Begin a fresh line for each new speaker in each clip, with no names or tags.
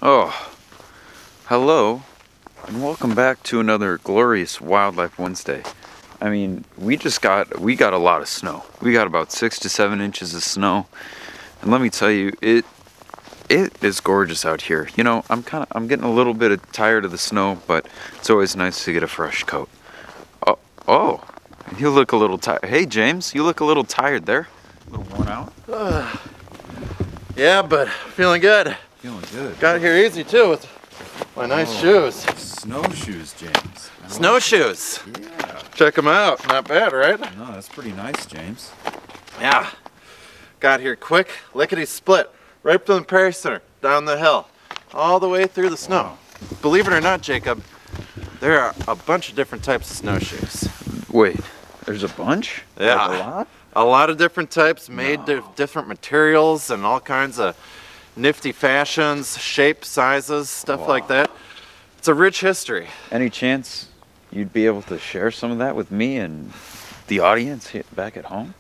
Oh, hello, and welcome back to another glorious Wildlife Wednesday. I mean, we got a lot of snow. We got about 6 to 7 inches of snow, and let me tell you, it is gorgeous out here. You know, I'm getting a little bit tired of the snow, but it's always nice to get a fresh coat. Oh, you look a little tired. Hey, James, you look a little tired there. A little worn out.
Yeah, but feeling good.
Feeling good.
Got here easy too with my nice shoes.
Snowshoes, James.
Snowshoes.
Yeah.
Check them out. Not bad, right?
No, that's pretty nice, James.
Yeah. Got here quick, lickety split, right from the Prairie Center, down the hill, all the way through the snow.
Wow.
Believe it or not, Jacob, there are a bunch of different types of snowshoes.
Wait, there's a bunch?
Yeah.
Like a lot?
A lot of different types, made of different materials and all kinds of nifty fashions, shapes, sizes, stuff like that. It's a rich history.
Any chance you'd be able to share some of that with me and the audience here back at home?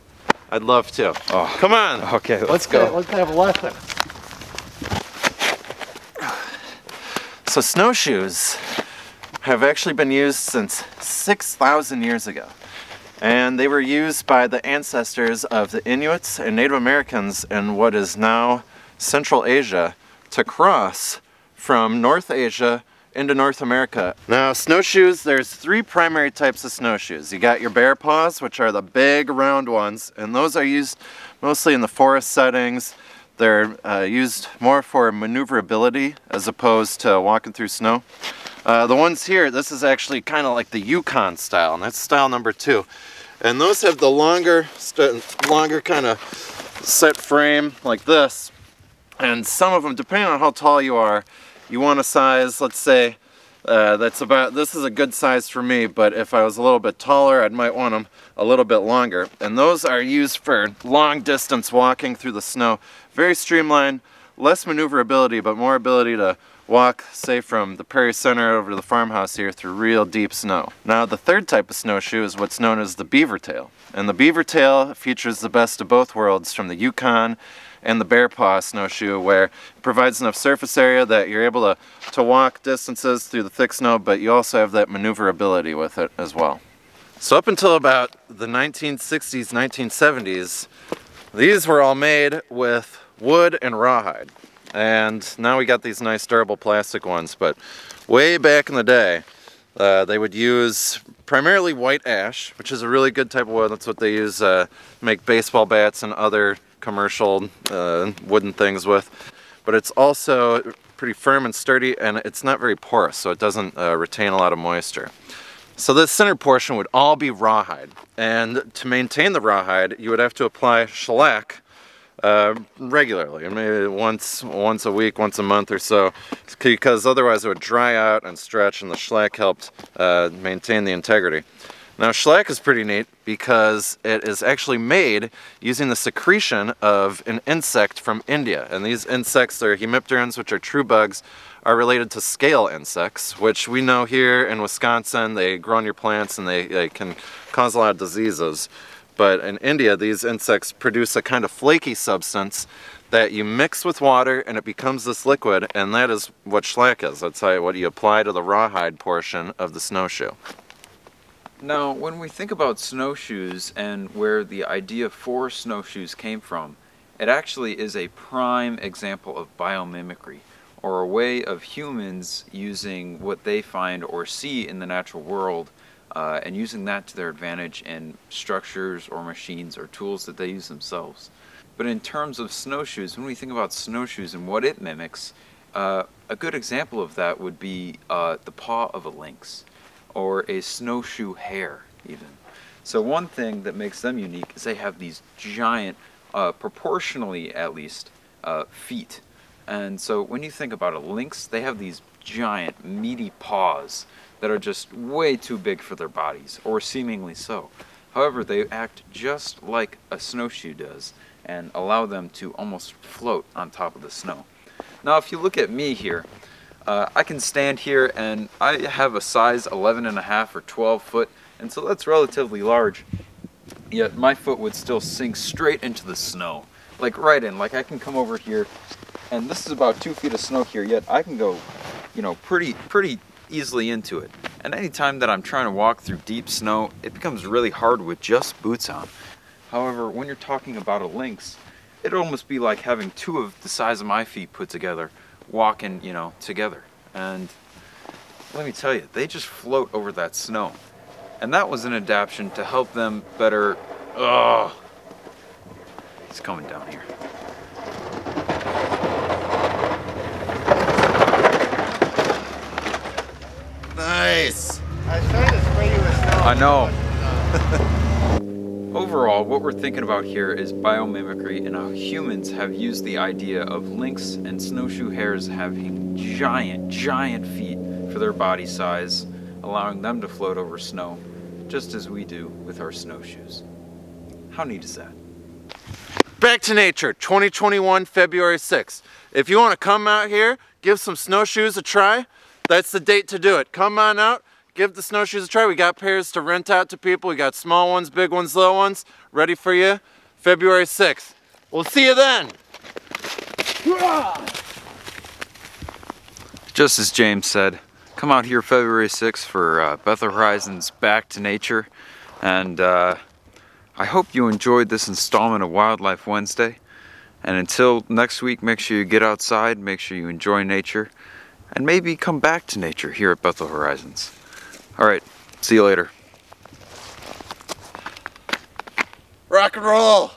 I'd love to.
Oh,
come on.
Okay, let's go.
Let's have a lesson. So snowshoes have actually been used since 6,000 years ago. And they were used by the ancestors of the Inuits and Native Americans in what is now Central Asia to cross from North Asia into North America. Now snowshoes, there's 3 primary types of snowshoes. You got your bear paws, which are the big round ones, and those are used mostly in the forest settings. They're used more for maneuverability as opposed to walking through snow. The ones here, this is actually kind of like the Yukon style, and that's style number 2. And those have the longer kind of set frame like this. And some of them, depending on how tall you are, you want a size, let's say, this is a good size for me, but if I was a little bit taller, I might want them a little bit longer. And those are used for long distance walking through the snow. Very streamlined, less maneuverability, but more ability to walk, say, from the Prairie Center over to the farmhouse here through real deep snow. Now the 3rd type of snowshoe is what's known as the beaver tail. And the beaver tail features the best of both worlds from the Yukon and the bear paw snowshoe, where it provides enough surface area that you're able to walk distances through the thick snow, but you also have that maneuverability with it as well. So up until about the 1960s, 1970s, these were all made with wood and rawhide. And now we got these nice durable plastic ones, but way back in the day, they would use primarily white ash, which is a really good type of wood. That's what they use to make baseball bats and other commercial wooden things with. But it's also pretty firm and sturdy, and it's not very porous, so it doesn't retain a lot of moisture. So this center portion would all be rawhide, and to maintain the rawhide, you would have to apply shellac regularly, maybe once a week, once a month or so, because otherwise it would dry out and stretch, and the shellac helped maintain the integrity. Now shellac is pretty neat because it is actually made using the secretion of an insect from India, and these insects are hemipterans, which are true bugs, are related to scale insects, which we know here in Wisconsin, they grow on your plants and they can cause a lot of diseases. But in India, these insects produce a kind of flaky substance that you mix with water and it becomes this liquid, and that is what shellac is. That's what you apply to the rawhide portion of the snowshoe.
Now, when we think about snowshoes and where the idea for snowshoes came from, it actually is a prime example of biomimicry, or a way of humans using what they find or see in the natural world and using that to their advantage in structures or machines or tools that they use themselves. But in terms of snowshoes, when we think about snowshoes and what it mimics, a good example of that would be the paw of a lynx, or a snowshoe hare even. So one thing that makes them unique is they have these giant, proportionally at least, feet. And so when you think about a lynx, they have these giant, meaty paws that are just way too big for their bodies, or seemingly so. However, they act just like a snowshoe does and allow them to almost float on top of the snow. Now, if you look at me here, I can stand here and I have a size 11.5 or 12 foot, and so that's relatively large. Yet my foot would still sink straight into the snow, like right in. Like I can come over here And this is about 2 feet of snow here, yet I can go, you know, pretty easily into it. And anytime that I'm trying to walk through deep snow, it becomes really hard with just boots on. However, when you're talking about a lynx, it'd almost be like having two of the size of my feet put together, walking, you know, together. And let me tell you, they just float over that snow. And that was an adaptation to help them better. Ugh. He's coming down here.
Nice.
I was trying to spray you with snow.
I know. Overall, what we're thinking about here is biomimicry and how humans have used the idea of lynx and snowshoe hares having giant feet for their body size, allowing them to float over snow, just as we do with our snowshoes. How neat is that?
Back to Nature, 2021, February 6th. If you want to come out here, give some snowshoes a try, that's the date to do it. Come on out, give the snowshoes a try. We got pairs to rent out to people. We got small ones, big ones, little ones, ready for you, February 6th. We'll see you then.
Just as James said, come out here February 6th for Bethel Horizons Back to Nature. And I hope you enjoyed this installment of Wildlife Wednesday. And until next week, make sure you get outside, make sure you enjoy nature, and maybe come back to nature here at Bethel Horizons. All right, see you later.
Rock and roll.